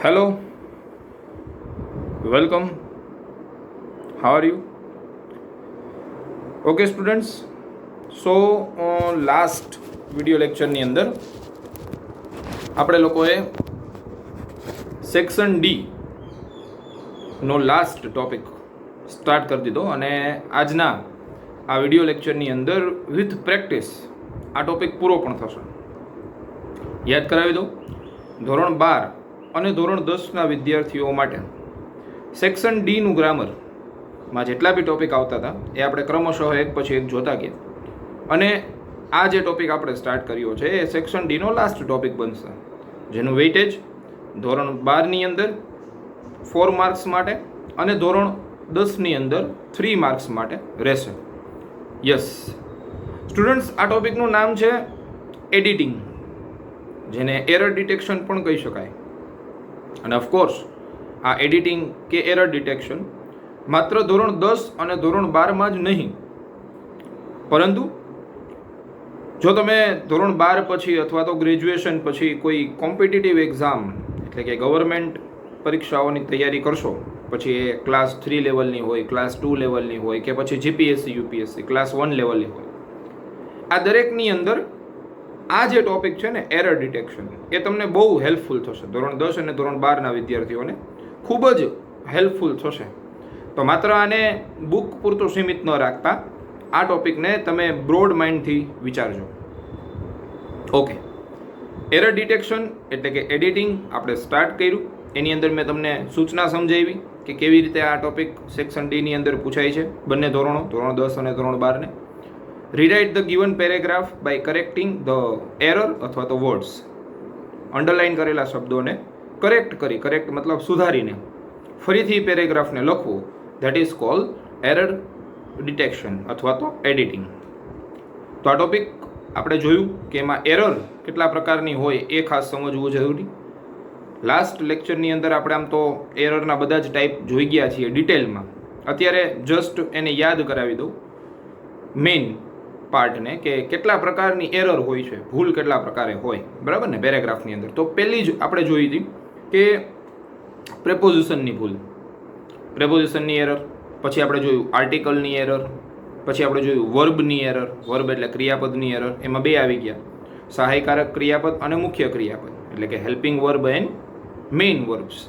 Hello, welcome. How are you? Okay, students. So, last video lecture ની અંદર આપણે લોકોએ સેક્શન ડી નો last topic start કરી દીધો અને આજના આ વિડીયો લેક્ચરની અંદર વિથ પ્રેક્ટિસ આ ટોપિક પૂરો પણ થશે. યાદ કરાવી દો, ધોરણ 12 અને ધોરણ 10ના વિદ્યાર્થીઓ માટે સેક્શન ડીનું ગ્રામરમાં જેટલા બી ટોપિક આવતા હતા એ આપણે ક્રમશઃ એક પછી એક જોતા ગયા અને આ જે ટોપિક આપણે સ્ટાર્ટ કર્યો છે એ સેક્શન ડીનો લાસ્ટ ટોપિક બનશે, જેનું વેઇટેજ ધોરણ 12ની અંદર 4 માર્ક્સ માટે અને ધોરણ 10ની અંદર 3 માર્ક્સ માટે રહેશે. યસ સ્ટુડન્ટ્સ, આ ટોપિકનું નામ છે એડિટિંગ, જેને એરર ડિટેક્શન પણ કહી શકાય. અને ઓફકોર્સ આ એડિટિંગ કે એરર ડિટેક્શન માત્ર ધોરણ 10 અને ધોરણ 12માં જ નહીં, પરંતુ જો તમે ધોરણ 12 પછી અથવા તો ગ્રેજ્યુએશન પછી કોઈ કોમ્પિટિટિવ એક્ઝામ એટલે કે ગવર્મેન્ટ પરીક્ષાઓની તૈયારી કરશો, પછી એ ક્લાસ 3 લેવલની હોય, ક્લાસ 2 લેવલની હોય કે પછી જીપીએસસી યુપીએસસી ક્લાસ 1 લેવલની હોય, આ દરેકની અંદર આ જે ટોપિક છે ને એરર ડિટેક્શન એ તમને બહુ હેલ્પફુલ થશે. ધોરણ 10 અને ધોરણ 12ના વિદ્યાર્થીઓને ખૂબ જ હેલ્પફુલ થશે. તો માત્ર આને બુક પૂરતું સીમિત ન રાખતા આ ટોપિકને તમે બ્રોડ માઇન્ડથી વિચારજો. ઓકે, એરર ડિટેક્શન એટલે કે એડિટિંગ આપણે સ્ટાર્ટ કર્યું. એની અંદર મેં તમને સૂચના સમજાવી કે કેવી રીતે આ ટોપિક સેક્શન ડીની અંદર પૂછાય છે બંને ધોરણો, ધોરણ 10 અને ધોરણ 12ને. Rewrite the given paragraph by correcting the error અથવા તો વર્ડ્સ. અંડરલાઇન કરેલા શબ્દોને કરેક્ટ મતલબ સુધારીને ફરીથી પેરેગ્રાફને લખવું, that is called error detection અથવા તો એડિટિંગ. તો આ ટોપિક આપણે જોયું કે એમાં એરર કેટલા પ્રકારની હોય એ ખાસ સમજવું જરૂરી. લાસ્ટ લેક્ચરની અંદર આપણે આમ તો એરરના બધા જ ટાઈપ જોઈ ગયા છીએ ડિટેલમાં. અત્યારે જસ્ટ એને યાદ કરાવી દઉં મેઇન પાર્ટને કે કેટલા પ્રકારની એરર હોય છે, ભૂલ કેટલા પ્રકારે હોય, બરાબર ને, પેરેગ્રાફની અંદર. તો પહેલી જ આપણે જોઈ હતી કે પ્રેપોઝિશનની ભૂલ, પ્રેપોઝિશનની એરર. પછી આપણે જોયું આર્ટિકલની એરર. પછી આપણે જોયું વર્બની એરર. વર્બ એટલે ક્રિયાપદની એરર. એમાં બે આવી ગયા, સહાયકારક ક્રિયાપદ અને મુખ્ય ક્રિયાપદ એટલે કે helping verb and main verbs.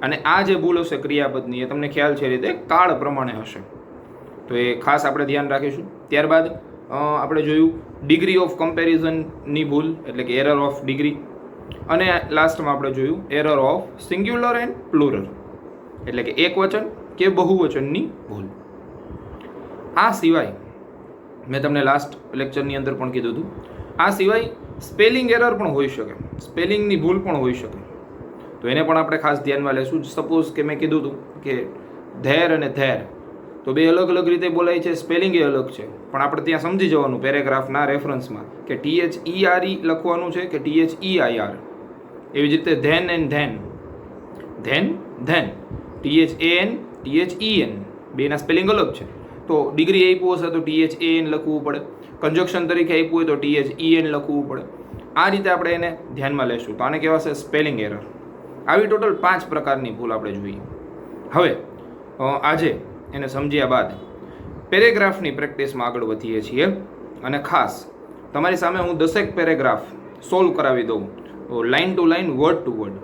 અને આ જે ભૂલ હશે ક્રિયાપદની એ તમને ખ્યાલ છે રીતે કાળ પ્રમાણે હશે, તો એ ખાસ આપણે ધ્યાન રાખીશું. ત્યારબાદ આપણે જોયું ડિગ્રી ઓફ કમ્પેરિઝનની ભૂલ એટલે કે એરર ઓફ ડિગ્રી. અને લાસ્ટમાં આપણે જોયું error of singular and plural એટલે કે એક વચન કે બહુવચનની ભૂલ. આ સિવાય મેં તમને લાસ્ટ લેક્ચરની અંદર પણ કીધું હતું, આ સિવાય સ્પેલિંગ એરર પણ હોઈ શકે, સ્પેલિંગની ભૂલ પણ હોઈ શકે. તો એને પણ આપણે ખાસ ધ્યાનમાં લેશું. સપોઝ કે મેં કીધું હતું કે ધેર અને ધેર તો બે અલગ અલગ રીતે બોલાય છે, સ્પેલિંગ એ અલગ છે, પણ આપણે ત્યાં સમજી જવાનું પેરેગ્રાફના રેફરન્સમાં કે THERE લખવાનું છે કે THEIR. એવી જ રીતે than and then, than than, THAN બેના સ્પેલિંગ અલગ છે. તો ડિગ્રી આપ્યું હશે તો THAN લખવું પડે, કન્જક્શન તરીકે આપ્યું હોય તો THEN લખવું પડે. આ રીતે આપણે એને ધ્યાનમાં લેશું. તો આને કહેવાશે સ્પેલિંગ એરર. આવી ટોટલ 5 પ્રકારની ભૂલ આપણે જોઈએ. હવે આજે એને સમજ્યા બાદ પેરેગ્રાફની પ્રેક્ટિસમાં આગળ વધીએ છીએ. અને ખાસ તમારી સામે હું 10 પેરેગ્રાફ સોલ્વ કરાવી દઉં line to line, word to word,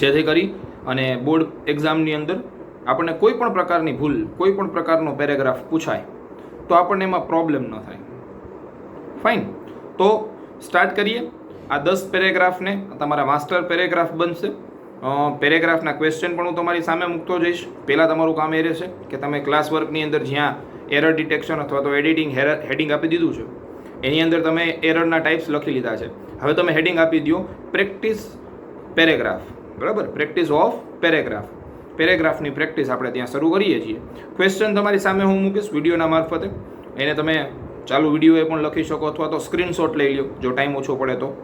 જેથી કરી અને બોર્ડ એક્ઝામની અંદર આપણને કોઈ પણ પ્રકારની ભૂલ, કોઈ પણ પ્રકારનો પેરેગ્રાફ પૂછાય તો આપણને એમાં પ્રોબ્લેમ ન થાય. ફાઇન, તો સ્ટાર્ટ કરીએ. આ 10 પેરેગ્રાફને તમારા માસ્ટર પેરેગ્રાફ બનશે. પેરેગ્રાફના ક્વેશ્ચન પણ હું તમારી સામે મૂકતો જઈશ. પહેલાં તમારું કામ એ રહેશે કે તમે ક્લાસ વર્કની અંદર જ્યાં એરર ડિટેક્શન અથવા તો એડિટિંગ હેડિંગ આપી દીધું છે એની અંદર તમે એરરના ટાઈપ્સ લખી લીધા છે. હવે તમે હેડિંગ આપી દો પ્રેક્ટિસ પેરેગ્રાફ, બરાબર, પ્રેક્ટિસ ઓફ પેરેગ્રાફ. પેરેગ્રાફની પ્રેક્ટિસ આપણે ત્યાં શરૂ કરીએ છીએ. ક્વેશ્ચન તમારી સામે હું મૂકીશ વિડીયોના મારફતે. એને તમે ચાલુ વિડીયોએ પણ લખી શકો અથવા તો સ્ક્રીનશોટ લઈ લો જો ટાઈમ ઓછો પડે તો.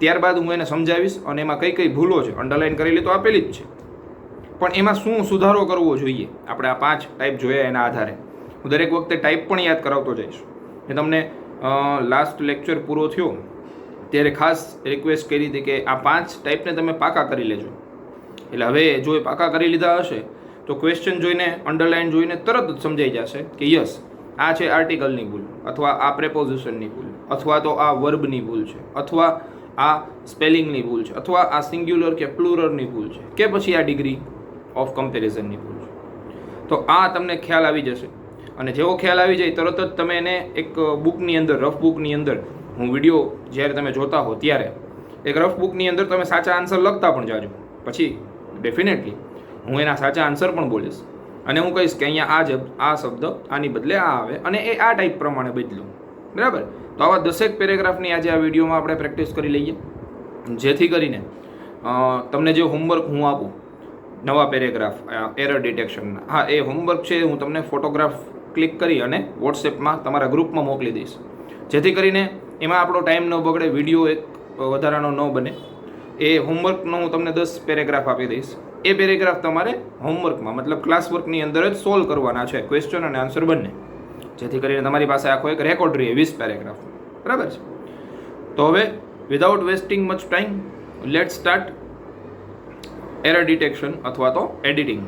ત્યારબાદ હું એને સમજાવીશ અને એમાં કઈ કઈ ભૂલો છે અંડરલાઇન કરેલી તો આપેલી જ છે, પણ એમાં શું સુધારો કરવો જોઈએ આપણે આ 5 ટાઈપ જોયા એના આધારે હું દરેક વખતે ટાઈપ પણ યાદ કરાવતો જઈશ. એ તમને લાસ્ટ લેક્ચર પૂરો થયો ત્યારે ખાસ રિક્વેસ્ટ કરી હતી કે આ 5 ટાઈપને તમે પાકા કરી લેજો. એટલે હવે જો એ પાકા કરી લીધા હશે તો ક્વેશ્ચન જોઈને અંડરલાઇન જોઈને તરત જ સમજાઈ જશે કે યસ આ છે આર્ટિકલની ભૂલ, અથવા આ પ્રેપોઝિશનની ભૂલ, અથવા તો આ વર્બની ભૂલ છે, અથવા આ સ્પેલિંગની ભૂલ છે, અથવા આ સિંગ્યુલર કે પ્લુરલની ભૂલ છે, કે પછી આ ડિગ્રી ઓફ કમ્પેરિઝનની ભૂલ છે. તો આ તમને ખ્યાલ આવી જશે. અને જેવો ખ્યાલ આવી જાય તરત જ તમે એને એક બુકની અંદર, રફ બુકની અંદર, હું વિડીયો જ્યારે તમે જોતા હો ત્યારે એક રફ બુકની અંદર તમે સાચા આન્સર લખતા પણ જાજો. પછી ડેફિનેટલી હું એના સાચા આન્સર પણ બોલીશ અને હું કહીશ કે અહીંયા આ શબ્દ આની બદલે આ આવે અને એ આ ટાઈપ પ્રમાણે બદલું. બરાબર? તો આવા 10 પેરેગ્રાફની આજે આ વિડીયોમાં આપણે પ્રેક્ટિસ કરી લઈએ, જેથી કરીને તમને જે હોમવર્ક હું આપું નવા પેરેગ્રાફ એરર ડિટેક્શનના, હા એ હોમવર્ક છે હું તમને ફોટોગ્રાફ ક્લિક કરી અને વોટ્સએપમાં તમારા ગ્રુપમાં મોકલી દઈશ, જેથી કરીને એમાં આપણો ટાઈમ ન બગડે, વિડીયો એક વધારાનો ન બને. એ હોમવર્કનો હું તમને 10 પેરેગ્રાફ આપી દઈશ. એ પેરેગ્રાફ તમારે હોમવર્કમાં મતલબ ક્લાસ વર્કની અંદર જ સોલ્વ કરવાના છે, ક્વેશ્ચન અને આન્સર બંને, જેથી કરીને તમારી પાસે આખો એક રેકોર્ડ રહે 20 પેરેગ્રાફ. બરાબર છે? તો હવે without wasting much time late start error detection અથવા તો એડિટિંગ.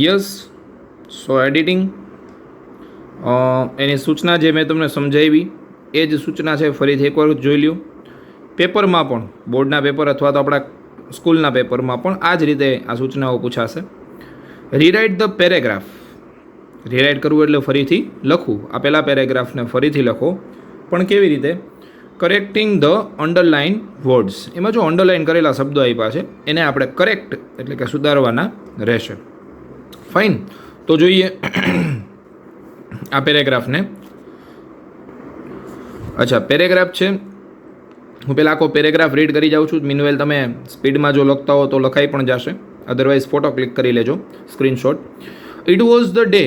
યસ, સો એડિટિંગ એની સૂચના જે મેં તમને સમજાવી એ જ સૂચના છે, ફરીથી એકવાર જોઈ લ્યો. પેપરમાં પણ, બોર્ડના પેપર અથવા તો આપણા સ્કૂલના પેપરમાં પણ આ જ રીતે આ સૂચનાઓ પૂછાશે. Rewrite the paragraph. રીરાઇટ કરવું એટલે ફરીથી લખવું. આ પહેલા પેરેગ્રાફને ફરીથી લખો, પણ કેવી રીતે? Correcting the underline words. એમાં જો અંડરલાઇન કરેલા શબ્દો આપ્યા છે એને આપણે કરેક્ટ એટલે કે સુધારવાના રહેશે. ફાઇન. તો જોઈએ આ પેરેગ્રાફને. અચ્છા, પેરેગ્રાફ છે. હું પહેલાં આખો પેરેગ્રાફ રીડ કરી જાઉં છું. મીનવેલ તમે સ્પીડમાં જો લખતા હો તો લખાઈ પણ જશે, અધરવાઇઝ ફોટો ક્લિક કરી લેજો, screenshot. It was the day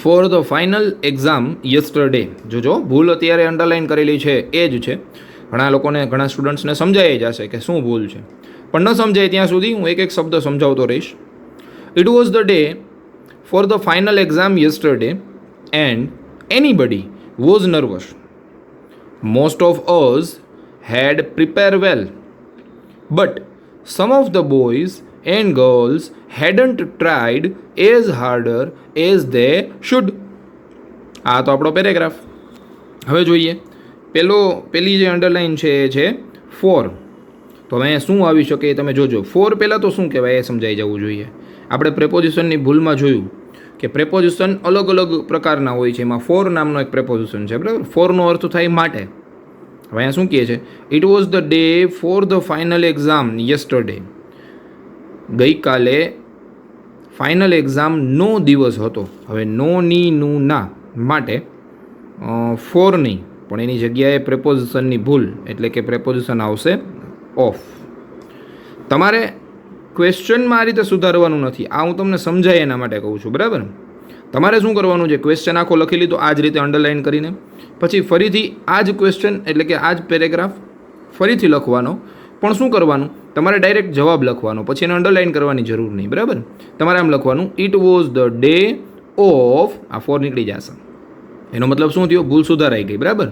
for the final exam yesterday. જો ભૂલ અત્યારે અંડરલાઇન કરેલી છે એ જ છે. ઘણા લોકોને, ઘણા સ્ટુડન્ટ્સને સમજાઈ જશે કે શું ભૂલ છે, પણ ન સમજાય ત્યાં સુધી હું એક એક શબ્દ સમજાવતો રહીશ. It was the day for the final exam yesterday and anybody was nervous. Most of us had prepared well, but some of the boys and girls hadn't tried as harder as they should. આ તો આપણો paragraph. હવે જોઈએ પેલી જે underline છે એ છે four. તો હવે શું આવી શકે એ તમે જોજો. ફોર પહેલાં તો શું કહેવાય એ સમજાઈ જવું જોઈએ. આપણે પ્રેપોઝિશનની ભૂલમાં જોયું કે પ્રેપોઝિશન અલગ અલગ પ્રકારના હોય છે. એમાં ફોર નામનો એક પ્રેપોઝિશન છે. બરાબર? ફોરનો અર્થ થાય માટે. હવે અહીંયા શું કહે છે? It was the day for the final exam yesterday. ગઈકાલે ફાઇનલ એક્ઝામનો દિવસ હતો. હવે નો ની નું ના માટે ફોર નહીં, પણ એની જગ્યાએ પ્રેપોઝિશનની ભૂલ એટલે કે પ્રેપોઝિશન આવશે ઓફ. તમારે ક્વેશ્ચનમાં આ રીતે સુધારવાનું નથી. આ હું તમને સમજાય એના માટે કહું છું. બરાબર? તમારે શું કરવાનું છે? ક્વેશ્ચન આખો લખી લીધો આ જ રીતે અંડરલાઇન કરીને, પછી ફરીથી આ જ ક્વેશ્ચન એટલે કે આ જ પેરેગ્રાફ ફરીથી લખવાનો. પણ શું કરવાનું? તમારે ડાયરેક્ટ જવાબ લખવાનો, પછી એને અંડરલાઇન કરવાની જરૂર નહીં. બરાબર? તમારે આમ લખવાનું, it was the day of, આ ફોર નીકળી જશે. એનો મતલબ શું થયો? ભૂલ સુધારાઈ ગઈ. બરાબર?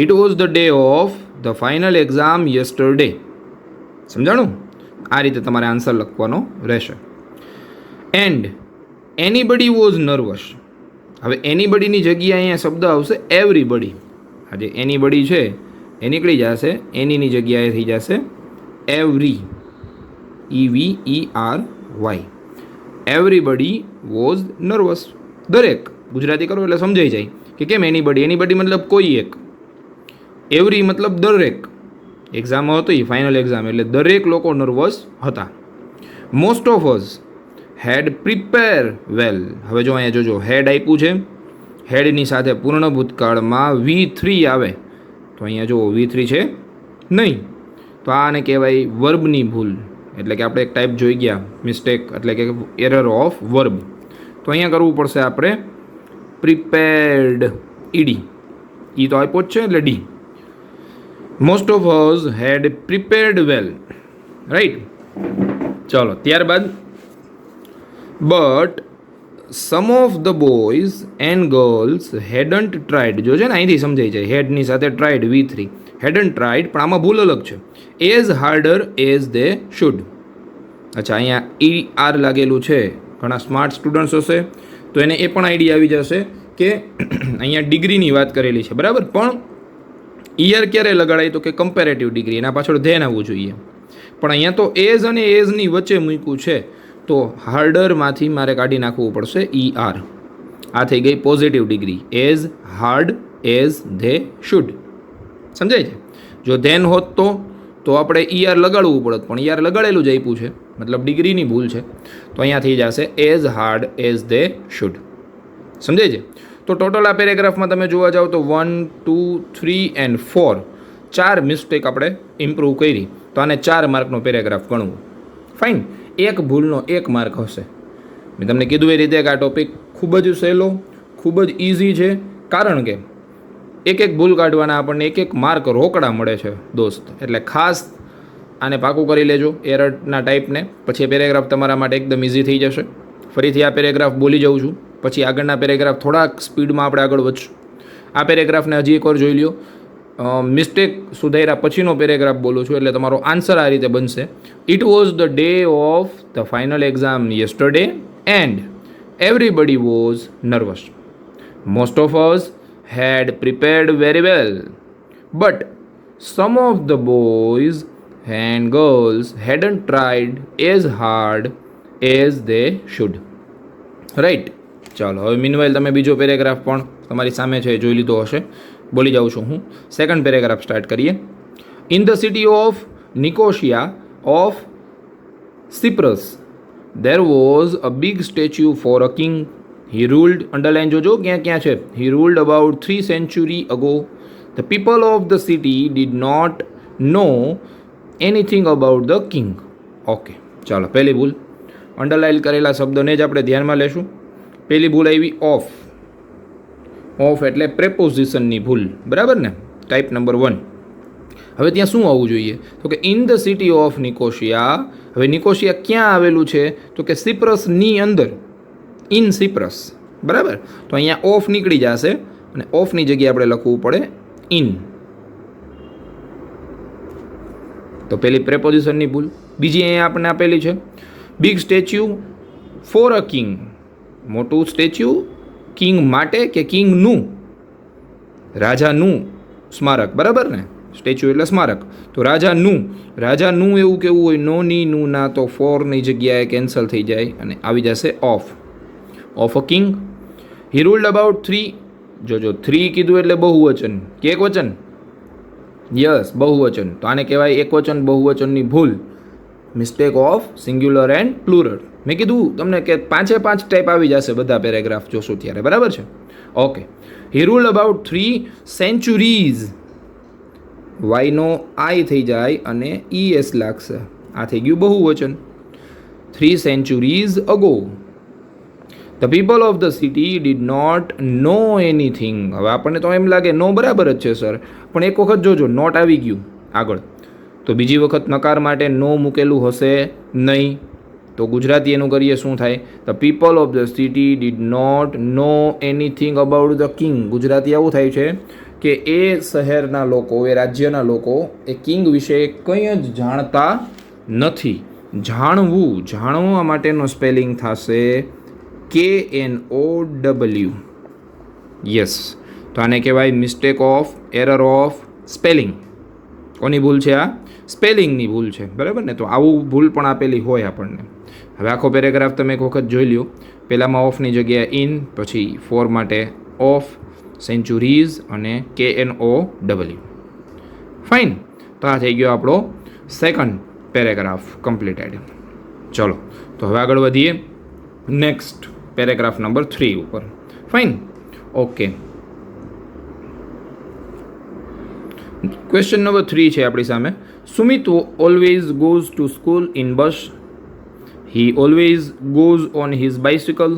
It was the day of the final exam yesterday. સમજાણું? આ રીતે તમારે આન્સર લખવાનો રહેશે. And anybody was nervous. હવે એનીબડીની જગ્યાએ અહીંયા શબ્દ આવશે એવરીબડી. આ જે એનીબડી છે એ નીકળી જશે, એનીની જગ્યાએ થઈ જશે every, EVERY. Everybody was nervous. દરેક, ગુજરાતી કરો એટલે સમજાઈ જાય કે કેમ એનીબડી. એનીબડી મતલબ કોઈ એક, એવરી મતલબ દરેક. એક્ઝામ હતી ફાઇનલ એક્ઝામ એટલે દરેક લોકો નર્વસ હતા. Most of us had prepare well. હવે જો અહીંયા જોજો, હેડ આપ્યું છે, હેડની સાથે પૂર્ણ ભૂતકાળમાં V3 આવે તો અહીંયા જો V3 છે નહીં, તો આને કહેવાય વર્બની ભૂલ. એટલે કે આપણે એક ટાઈપ જોઈ ગયા મિસ્ટેક, એટલે કે એરર ઓફ વર્બ. તો અહીંયા કરવું પડશે આપણે પ્રિપેર્ડ, ED. E તો આપ્યો જ છે એટલે D. Most of us had prepared well. Right? ચલો ત્યારબાદ but some of the boys and girls hadn't tried, જો છે ને અહીંથી સમજાઈ જાય, હેડની સાથે ટ્રાઇડ V3, હેડન્ટ ટ્રાઇડ, પણ આમાં ભૂલ અલગ છે, as harder as they should. અચ્છા, અહીંયા ER લાગેલું છે, ઘણા સ્માર્ટ સ્ટુડન્ટ્સ હશે તો એને એ પણ આઈડિયા આવી જશે કે અહીંયા ડિગ્રીની વાત કરેલી છે, બરાબર, પણ ER ક્યારે લગાડાય તો કે કમ્પેરેટિવ ડિગ્રી, એના પાછળ ધ્યાન આવવું જોઈએ. પણ અહીંયા તો એઝ અને એઝની વચ્ચે મૂક્યું છે, તો હાર્ડરમાંથી મારે કાઢી નાખવું પડશે ER. આ થઈ ગઈ positive degree, as hard as they should. સમજાય છે? જો ધેન હોત તો આપણે ER લગાડવું પડત, પણ ER લગાડેલું જ આપ્યું છે, મતલબ ડિગ્રીની ભૂલ છે, તો અહીંયા થઈ જશે as hard as they should. સમજાય છે? તો ટોટલ આ પેરેગ્રાફમાં તમે જોવા જાઓ તો 1, 2, 3 એન્ડ 4 4 મિસ્ટેક આપણે ઇમ્પ્રૂવ કરી, તો આને 4 માર્કનો પેરેગ્રાફ ગણવું. ફાઇન. એક ભૂલનો 1 માર્ક હશે. મેં તમને કીધું એ રીતે કે આ ટોપિક ખૂબ જ સહેલો, ખૂબ જ ઇઝી છે, કારણ કે એક ભૂલ કાઢવાના આપણને એક માર્ક રોકડા મળે છે દોસ્ત. એટલે ખાસ આને પાકું કરી લેજો એરરના ટાઈપને, પછી એ પેરેગ્રાફ તમારા માટે એકદમ ઇઝી થઈ જશે. ફરીથી આ પેરેગ્રાફ બોલી જાઉં છું, પછી આગળના પેરેગ્રાફ થોડાક સ્પીડમાં આપણે આગળ વધશું. આ પેરેગ્રાફને હજી એકવાર જોઈ લ્યો, મિસ્ટેક સુધાર્યા પછીનો પેરેગ્રાફ બોલું છું, એટલે તમારો આન્સર આ રીતે બનશે. It was the day of the final exam yesterday and everybody was nervous. Most of us had prepared very well, but some of the boys and girls hadn't tried as hard as they should. Right? ચાલો, હવે meanwhile તમે બીજો paragraph પણ તમારી સામે છે જોઈ લીધો હશે, બોલી જાઉં છું હું. સેકન્ડ પેરેગ્રાફ સ્ટાર્ટ કરીએ. In the city of Nicosia of Cyprus there was a big statue for a king. He ruled, underline જોજો ક્યાં છે, he ruled about 3 centuries ago. The people of the city did not know anything about the king. Okay, ચાલો, પહેલી ભૂલ. Underline કરેલા શબ્દને જ આપણે ધ્યાનમાં લેશું. પહેલી ભૂલ આવી ઓફ. ઓફ એટલે પ્રેપોઝિશનની ભૂલ, બરાબર ને? Type number 1. હવે ત્યાં શું આવવું જોઈએ? તો કે ઇન ધ સિટી ઓફ નિકોશિયા. હવે નિકોશિયા ક્યાં આવેલું છે? તો કે સિપ્રસની અંદર, ઇન સિપ્રસ, બરાબર. તો અહીંયા ઓફ નીકળી જશે અને ઓફની જગ્યાએ આપણે લખવું પડે ઇન. તો પેલી પ્રેપોઝિશનની ભૂલ. બીજી અહીંયા આપણને આપેલી છે big statue for a king. મોટું સ્ટેચ્યુ કિંગ માટે કે કિંગનું, રાજાનું સ્મારક, બરાબર ને? સ્ટેચ્યુ એટલે સ્મારક. તો રાજાનું એવું કેવું હોય, નોની નું ના, તો ફોરની જગ્યાએ કેન્સલ થઈ જાય અને આવી જશે of. Of a king. He ruled about 3. જોજો 3 કીધું એટલે બહુવચન કે એકવચન? યસ, બહુવચન. તો આને કહેવાય એકવચન બહુવચનની ભૂલ, mistake of singular and plural. મેં કીધું તમને કે 5 ટાઈપ આવી જશે બધા પેરેગ્રાફ જોશો ત્યારે, બરાબર છે? Okay. He ruled about 3 centuries. વાયનો આઈ થઈ જાય અને ES લાગશે. આ થઈ ગયું બહુવચન. 3 centuries ago. The people of the city did not know anything. હવે આપણને તો એમ લાગે નો બરાબર જ છે સર, પણ એક વખત જોજો નોટ આવી ગયું આગળ, તો બીજી વખત નકાર માટે નો મૂકેલું હશે નહીં. તો ગુજરાતી એનું કરીએ શું થાય? The people of the city did not know anything about the king. Gujarati આવું થાય છે કે એ શહેરના લોકો, એ રાજ્યના લોકો એ કિંગ વિશે કંઈ જ જાણતા નથી. જાણવા માટેનો સ્પેલિંગ થશે KNOW. યસ. તો આને કહેવાય mistake of, error of spelling. કોની ભૂલ છે? આ સ્પેલિંગની ભૂલ છે, બરાબર ને? તો આવું ભૂલ પણ આપેલી હોય આપણને. હવે આખો પેરેગ્રાફ તમે એક વખત જોઈ લ્યો. પહેલામાં ઓફની જગ્યાએ ઇન, પછી ફોર માટે ઓફ, સેન્ચુરીઝ અને KNOW. ફાઇન. તો આ થઈ ગયો આપણો સેકન્ડ પેરેગ્રાફ કમ્પ્લીટેડ. ચલો, તો હવે આગળ વધીએ નેક્સ્ટ પેરેગ્રાફ નંબર 3 ઉપર. ફાઇન. ઓકે. ક્વેશ્ચન નંબર 3 છે આપણી સામે. Sumit always goes to school in bus. He always goes on his bicycle,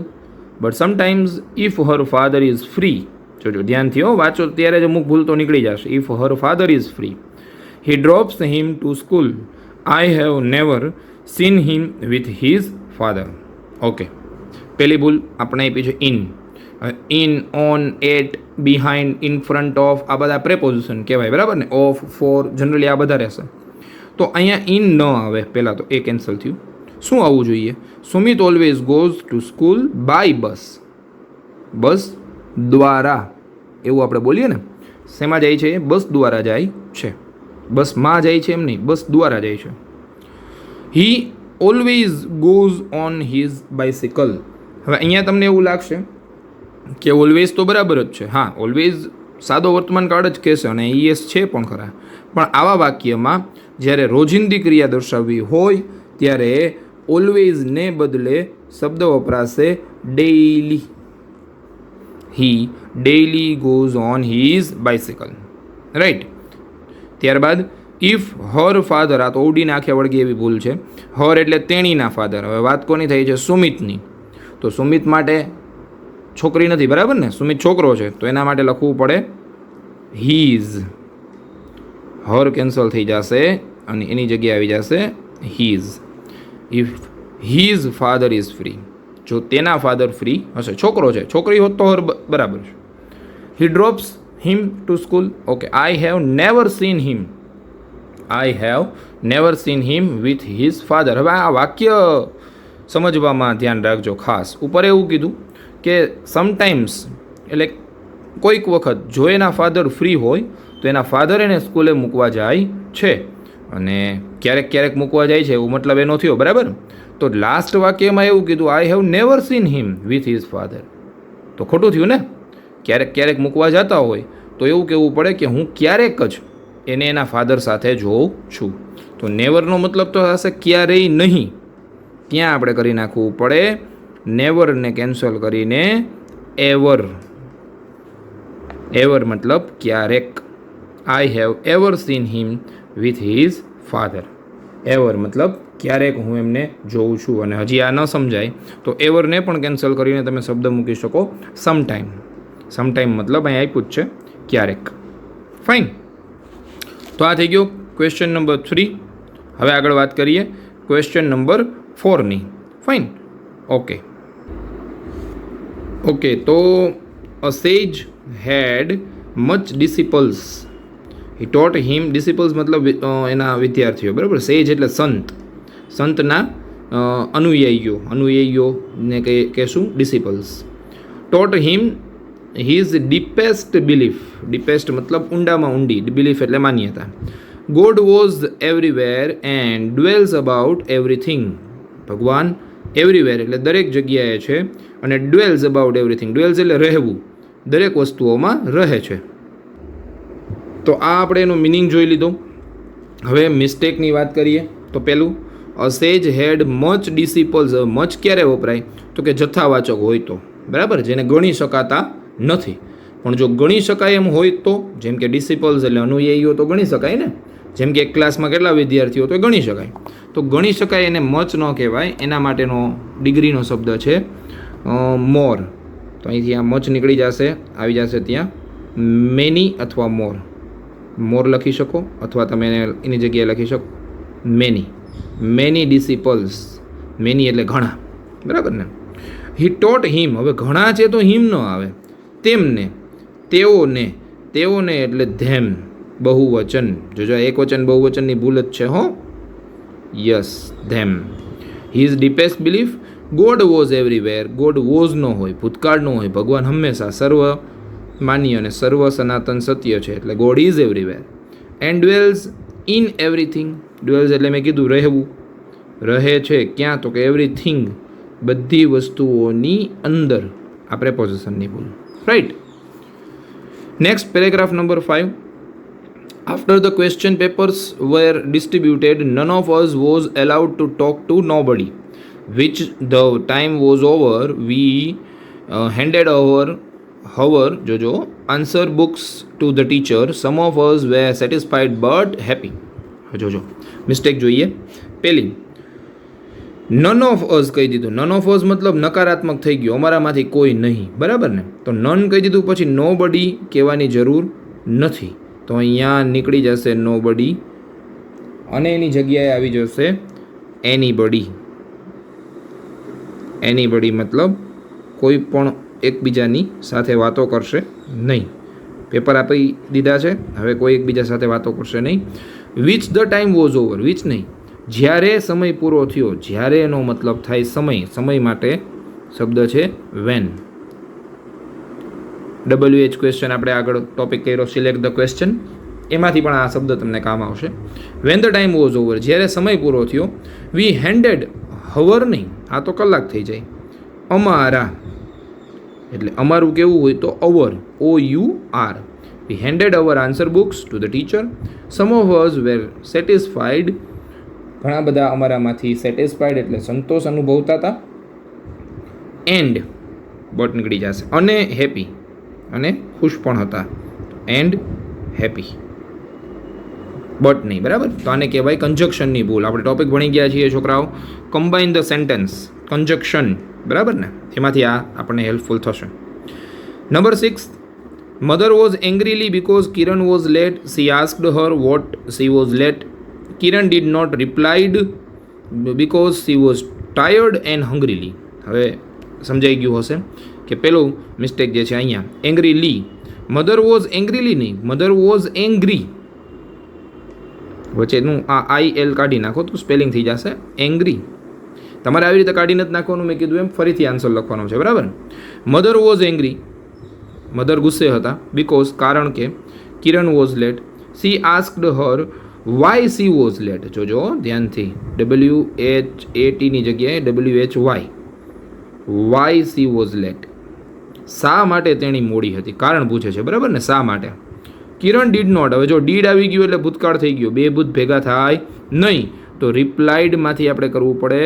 but sometimes if her father is free. જોજો ધ્યાનથી વાંચો ત્યારે જ અમુક ભૂલ તો નીકળી જશે. If her father is free, he drops him to school. I have never seen him with his father. Okay. પહેલી ભૂલ આપણે આપી છે in. In, on, at, behind, in front of, આ બધા પ્રેપોઝિશન કહેવાય, બરાબર ને? ઓફ, ફોર, જનરલી આ બધા રહેશે. તો અહીંયા ઇન ન આવે, પહેલાં તો એ કેન્સલ થયું. શું આવવું જોઈએ? Sumit always goes to school by bus. Bus દ્વારા, એવું આપણે બોલીએ ને. શેમાં જાય છે? બસ દ્વારા જાય છે. બસમાં જાય છે એમ નહીં, બસ દ્વારા જાય છે. He always goes on his bicycle. હવે અહીંયા તમને એવું લાગશે કે ઓલવેઝ તો બરાબર જ છે. હા, ઓલવેઝ સાદો વર્તમાન કાળ જ કહેશે અને ઈએસ છે પણ ખરા. પણ આવા વાક્યમાં જ્યારે રોજિંદી ક્રિયા દર્શાવવી હોય ત્યારે ઓલવેઝને બદલે શબ્દ વપરાશે daily. He daily goes on his bicycle, right. ત્યારબાદ ઇફ હર ફાધર, આ તો ઓડીને આંખે વળગી એવી ભૂલ છે. હર એટલે તેણીના ફાધર. હવે વાત કોની થઈ છે? સુમિતની. તો સુમિત માટે છોકરી નથી, બરાબર ને? સુમિત છોકરો છે, તો એના માટે લખવું પડે હીઝ. હર કેન્સલ થઈ જશે અને એની જગ્યાએ આવી જશે his. If his father is free, જો તેના ફાધર ફ્રી હશે. છોકરો છે, છોકરી હોત તો હર બરાબર છે. He drops him to school. Okay, I have never seen him. I have never seen him with his father. હવે આ વાક્ય સમજવામાં ધ્યાન રાખજો ખાસ. ઉપર એવું કીધું કે સમટાઈમ્સ એટલે કોઈક વખત જો એના ફાધર ફ્રી હોય તો એના ફાધર એને સ્કૂલે મૂકવા જાય છે, અને ક્યારેક ક્યારેક મૂકવા જાય છે, એવું મતલબ એનો થયો, બરાબર? તો લાસ્ટ વાક્યમાં એવું કીધું આઈ have never seen him with his father, તો ખોટું થયું ને? ક્યારેક ક્યારેક મૂકવા જતા હોય તો એવું કહેવું પડે કે હું ક્યારેક જ એને એના ફાધર સાથે જોઉં છું. તો નેવરનો મતલબ તો થશે ક્યારેય નહીં. ત્યાં આપણે કરી નાખવું પડે નેવરને કેન્સલ કરીને એવર. એવર મતલબ ક્યારેક. I have ever scene him with his father. Ever મતલબ ક્યારેક હું એમને જોઉં છું. અને હજી આ ન સમજાય તો એવરને પણ કેન્સલ કરીને તમે શબ્દ મૂકી શકો સમટાઈમ. સમટાઈમ મતલબ અહીં આપ્યું જ છે ક્યારેક. ફાઇન. તો આ થઈ ગયો ક્વેશ્ચન નંબર 3. હવે આગળ વાત કરીએ ક્વેશ્ચન નંબર 4ની. ફાઇન. ઓકે, તો અ સેજ હેડ મચ ડિસિપલ્સ. હી ટોટ હિમ. ડિસિપલ્સ મતલબ એના વિદ્યાર્થીઓ, બરાબર? સેજ એટલે સંત. સંતના અનુયાયીઓને કહેશું disciples. Taught him his deepest belief. Deepest મતલબ ઊંડામાં ઊંડી, બિલીફ એટલે માન્યતા. God was everywhere and dwells about everything. ભગવાન એવરીવેર એટલે દરેક જગ્યાએ છે, અને ડ્વેલ્સ અબાઉટ એવરીથિંગ, ડ્વેલ્સ એટલે રહેવું, દરેક વસ્તુઓમાં રહે છે. તો આ આપણે એનો મિનિંગ જોઈ લીધો. હવે મિસ્ટેકની વાત કરીએ તો પહેલું અ સેજ હેડ મચ ડિસિપલ્સ. મચ ક્યારે વપરાય? તો કે જથ્થાવાચક હોય તો, બરાબર? જેને ગણી શકાતા નથી. પણ જો ગણી શકાય એમ હોય તો, જેમ કે ડિસિપલ્સ એટલે અનુયાયીઓ, તો ગણી શકાય ને. જેમ કે એક ક્લાસમાં કેટલા વિદ્યાર્થીઓ, તો ગણી શકાય. તો ગણી શકાય એને મચ ન કહેવાય. એના માટેનો ડિગ્રીનો શબ્દ છે મોર. તો અહીંથી આ મચ નીકળી જશે, આવી જશે ત્યાં મેની અથવા મોર. મોર લખી શકો અથવા તમે એની જગ્યાએ લખી શકો મેની. મેની ડિસિપલ્સ. મેની એટલે ઘણા, બરાબર ને? હી ટોટ હિમ. હવે ઘણા છે તો હિમ ન આવે. તેમને, તેઓને. તેઓને એટલે ધેમ, બહુવચન. જોજો એક વચન બહુવચનની ભૂલ જ છે હો. Yes, them. His deepest belief. God was everywhere. God was નો હોય, ભૂતકાળ નો હોય. ભગવાન હંમેશા સર્વ માન્ય અને સર્વ સનાતન સત્ય છે, એટલે God is everywhere. And dwells in everything. Dwells એટલે મેં કીધું રહેવું, રહે છે ક્યાં? તો કે એવરીથિંગ, બધી વસ્તુઓની અંદર. આ પ્રેપોઝિશનની ભૂલ, right. Next paragraph number 5. After the question papers were distributed, none of us was allowed to talk to nobody. Which the time was over, we handed our answer books to the teacher. Some of us were satisfied but happy. જોજો mistake જોઈએ. પહેલી none of us કહી દીધું. None of us મતલબ નકારાત્મક થઈ ગયો, અમારામાંથી કોઈ નહીં, બરાબર ને? તો નન કહી દીધું પછી નો બડી કહેવાની જરૂર નથી. તો અહીંયા નીકળી જશે નો બડી અને એની જગ્યાએ આવી જશે એનીબડી. એનીબડી મતલબ કોઈ પણ એકબીજાની સાથે વાતો કરશે નહીં. પેપર આપી દીધા છે, હવે કોઈ એકબીજા સાથે વાતો કરશે નહીં. Which the time was over, which નહીં, જ્યારે સમય પૂરો થયો. જ્યારે એનો મતલબ થાય સમય, સમય માટે શબ્દ છે વેન. WH ક્વેશ્ચન આપણે આગળ ટોપિક કર્યો સિલેક્ટ ધ ક્વેશ્ચન, એમાંથી પણ આ શબ્દ તમને કામ આવશે. When the time was over, જ્યારે સમય પૂરો થયો. વી હેન્ડેડ, હવર નહીં, આ તો કલાક થઈ જાય. અમારા એટલે અમારું કેવું હોય તો our, OUR. We handed our answer books to the teacher. Some of us were satisfied, ઘણા બધા અમારામાંથી સેટિસ્ફાઈડ એટલે સંતોષ અનુભવતા હતા. એન્ડ બટ નીકળી જશે. અને હેપી, અને ખુશ પણ હતા. એન્ડ હેપી, બટ નહીં. બરાબર, તો આને કહેવાય કંજક્શનની ભૂલ. આપણે ટોપિક ભણી ગયા છીએ છોકરાઓ, કમ્બાઇન ધ સેન્ટેન્સ, કંજક્શન. બરાબર ને, એમાંથી આ આપણને હેલ્પફુલ થશે. Number 6, mother was angrily because Kiran was late. She asked her what she was late. Kiran did not replied because she was tired and hungrily. હવે સમજાઈ ગયું હશે કે પેલું મિસ્ટેક જે છે અહીંયા એંગ્રીલી, મધર વોઝ એંગ્રીલી નહીં, મધર વોઝ એંગ્રી. વચ્ચેનું આ IL કાઢી નાખો તો સ્પેલિંગ થઈ જશે એંગ્રી. તમારે આવી રીતે કાઢીને જ નાખવાનું, મેં કીધું એમ ફરીથી આન્સર લખવાનો છે. બરાબર, મધર વોઝ એંગ્રી, મધર ગુસ્સે હતા. બીકોઝ, કારણ કે. Kiran was late. She asked her why she was late. જોજો ધ્યાનથી, WHAT ની જગ્યાએ WHY, why she was late. શા માટે તેણી મોડી હતી, કારણ પૂછે છે. બરાબર ને, શા માટે. કિરણ ડીડ નોટ, હવે જો ડીડ આવી ગયું એટલે ભૂતકાળ થઈ ગયો, બે ભૂત ભેગા થાય નહીં, તો રિપ્લાઇડમાંથી આપણે કરવું પડે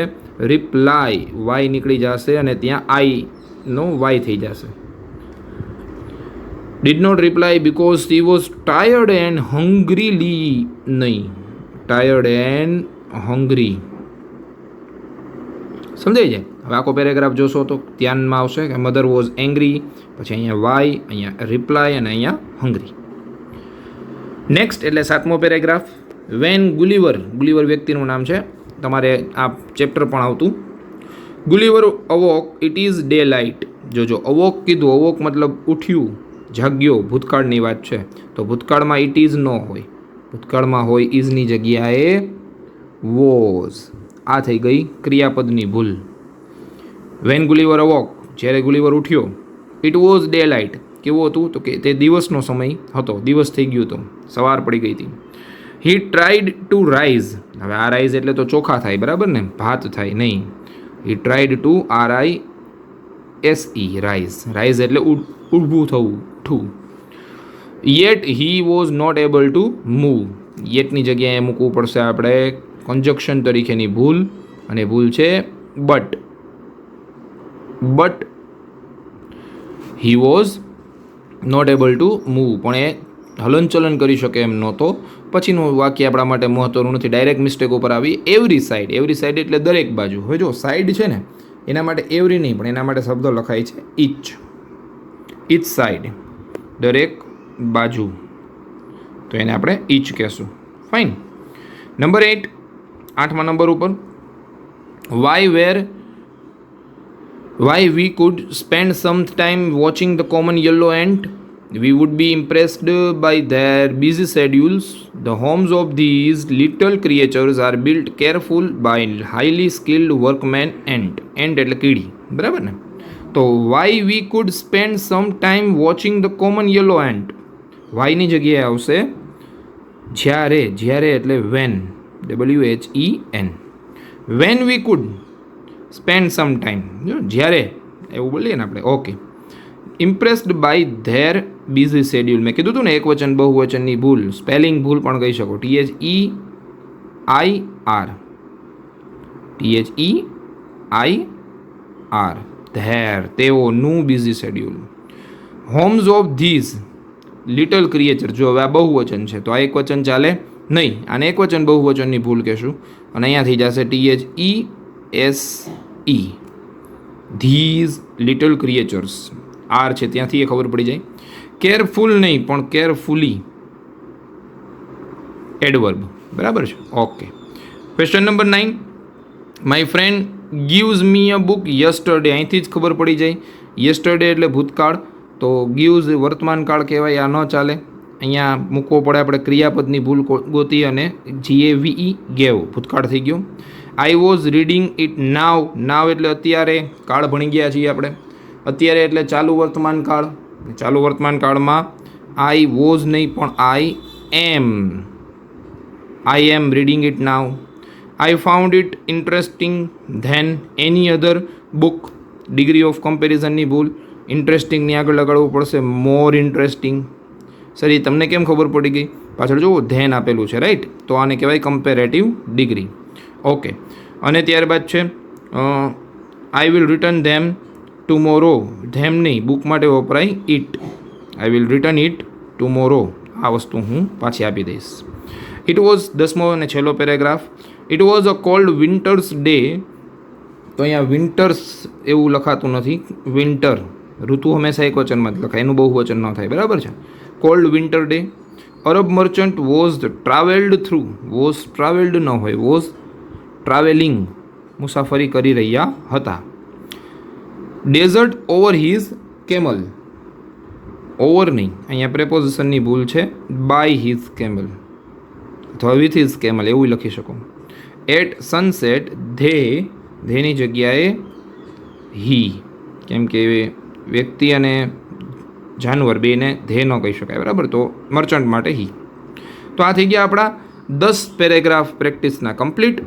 રિપ્લાય. વાય નીકળી જશે અને ત્યાં આઈ નો વાય થઈ જશે. Did not reply because she was tired and hungrily નહીં, ટાયર્ડ એન્ડ હંગ્રી. સમજાઈ જાય. હવે આખો પેરેગ્રાફ જોશો તો ધ્યાનમાં આવશે કે મધર વોઝ એંગ્રી, પછી અહીંયા વાય, અહીંયા રિપ્લાય અને અહીંયા હંગ્રી. નેક્સ્ટ એટલે 7મો પેરેગ્રાફ. વેન ગુલિવર, ગુલિવર વ્યક્તિનું નામ છે, તમારે આ ચેપ્ટર પણ આવતું. ગુલિવર અવોક ઇટ ઇઝ ડે લાઇટ. જોજો અવોક કીધું, અવોક મતલબ ઉઠ્યું, જાગ્યો, ભૂતકાળની વાત છે. તો ભૂતકાળમાં ઇટ ઇઝ ન હોય, ભૂતકાળમાં હોય ઇઝની જગ્યાએ વોઝ. આ થઈ ગઈ ક્રિયાપદની ભૂલ. વેન ગુલિવર અવોક, જ્યારે ગુલિવર ઉઠ્યો. ઇટ વોઝ ડે લાઇટ, કેવું હતું તો કે તે દિવસનો સમય હતો, દિવસ થઈ ગયો હતો, સવાર પડી ગઈ હતી. હી ટ્રાઈડ ટુ રાઇઝ. હવે આ રાઇઝ એટલે તો ચોખા થાય. બરાબર ને, ભાત થાય નહીં. He tried to RISE, rise. Rise એટલે ઊભું થવું, ઉઠવું. Yet he was not able to move. યેટની જગ્યાએ મૂકવું પડશે આપણે કંજક્શન તરીકેની ભૂલ, અને ભૂલ છે but. But he was not able to move, પણ એ હલનચલન કરી શકે એમ નહોતો. પછીનું વાક્ય આપણા માટે મહત્વનું નથી, ડાયરેક્ટ મિસ્ટેક ઉપર આવી. એવરી સાઈડ, એવરી સાઈડ એટલે દરેક બાજુ. હવે જો સાઈડ છે ને, એના માટે એવરી નહીં, પણ એના માટે શબ્દ લખાય છે ઈચ. ઈચ સાઈડ, દરેક બાજુ, તો એને આપણે ઈચ કહેશું. ફાઇન. નંબર 8, 8મા નંબર ઉપર. Why we could spend some time watching the common yellow ant. We would be impressed by their busy schedules. The homes of these little creatures are built careful by highly skilled workmen ant. Ant એટલે કીડી. બરાબર ને, તો why we could spend some time watching the common yellow ant. why ની જગ્યાએ આવશે જ્યારે. જ્યારે એટલે when, WHEN. when we could spend some time, જ્યારે એવું બોલીએ ને આપણે. Okay. Impressed by their busy schedule. મેં કીધું હતું ને એક વચન બહુવચનની ભૂલ, સ્પેલિંગ ભૂલ પણ કહી શકો. THEIR, THEIR, ધેર, તેઓનું busy schedule. Homes of these little creature. જો હવે આ બહુવચન છે તો આ એક વચન ચાલે નહીં, આને એક વચન બહુવચનની ભૂલ કહેશું, અને અહીંયા થઈ જશે THESE, these little creatures. Are છે ત્યાંથી એ ખબર પડી જાય. કેરફુલ નહીં પણ કેરફુલી, એડવર્બ. બરાબર છે. Okay. Question number 9. My friend gives me a book yesterday. અહીંથી જ ખબર પડી જાય યસ્ટરડે એટલે ભૂતકાળ, તો ગીવ્સ વર્તમાન કાળ કહેવાય, આ ન ચાલે. અહીંયા મૂકવો પડે આપણે ક્રિયાપદની ભૂલ ગોતી અને GAVE ગેવ ભૂતકાળ થઈ ગયો. I was reading it now, now એટલે અત્યારે, કાળ ભણી ગયા છીએ આપણે. અત્યારે એટલે ચાલુ વર્તમાન કાળ, ચાલુ વર્તમાન કાળમાં આઈ વોઝ નહીં પણ I am reading it now. I found it interesting than any other book, degree of કમ્પેરિઝનની ભૂલ, ઇન્ટરેસ્ટિંગની આગળ લગાડવું પડશે મોર ઇન્ટરેસ્ટિંગ. સર એ તમને કેમ ખબર પડી ગઈ? પાછળ જુઓ ધેન આપેલું છે, રાઈટ, તો આને કહેવાય કમ્પેરેટિવ ડિગ્રી. ઓકે, અને ત્યારબાદ છે I will return them tomorrow, them નહીં, બુક માટે વપરાય it. I will return it tomorrow, આ વસ્તુ હું પાછી આપી દઈશ. ઇટ વોઝ 10મો અને છેલ્લો paragraph. It was a cold winters day, તો અહીંયા વિન્ટર્સ એવું લખાતું નથી, વિન્ટર, ઋતુ હંમેશા એક વચનમાં જ લખાય, એનું બહુ વચન ન થાય, બરાબર છે. Cold winter day. Arab merchant was travelled through, was travelled ન હોય, વોઝ ટ્રાવેલિંગ, મુસાફરી કરી રહ્યા હતા. Desert over his camel, over નહીં, અહીંયા પ્રેપોઝિશનની ભૂલ છે, બાય હિઝ કેમલ અથવા વિથ હિઝ કેમલ એવું લખી શકો. એટ સનસેટ, ધેની જગ્યાએ હી, કેમ કે વ્યક્તિ અને જાનવર બેને ધે ન કહી શકાય, બરાબર, તો મર્ચન્ટ માટે હી. તો આ થઈ ગયા આપણા 10 પેરેગ્રાફ પ્રેક્ટિસના કમ્પ્લીટ.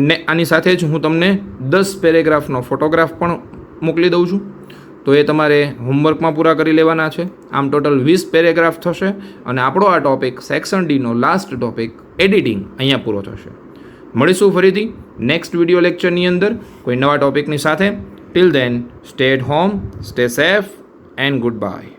ને આની સાથે જ હું તમને 10 પેરેગ્રાફનો ફોટોગ્રાફ પણ મોકલી દઉં છું, તો એ તમારે હોમવર્કમાં પૂરા કરી લેવાના છે. આમ ટોટલ 20 પેરેગ્રાફ થશે અને આપણો આ ટોપિક સેક્શન ડીનો લાસ્ટ ટોપિક એડિટિંગ અહીંયા પૂરો થશે. મળીશું ફરીથી નેક્સ્ટ વિડીયો લેક્ચરની અંદર કોઈ નવા ટોપિકની સાથે. Till then, stay at home, stay safe and good by.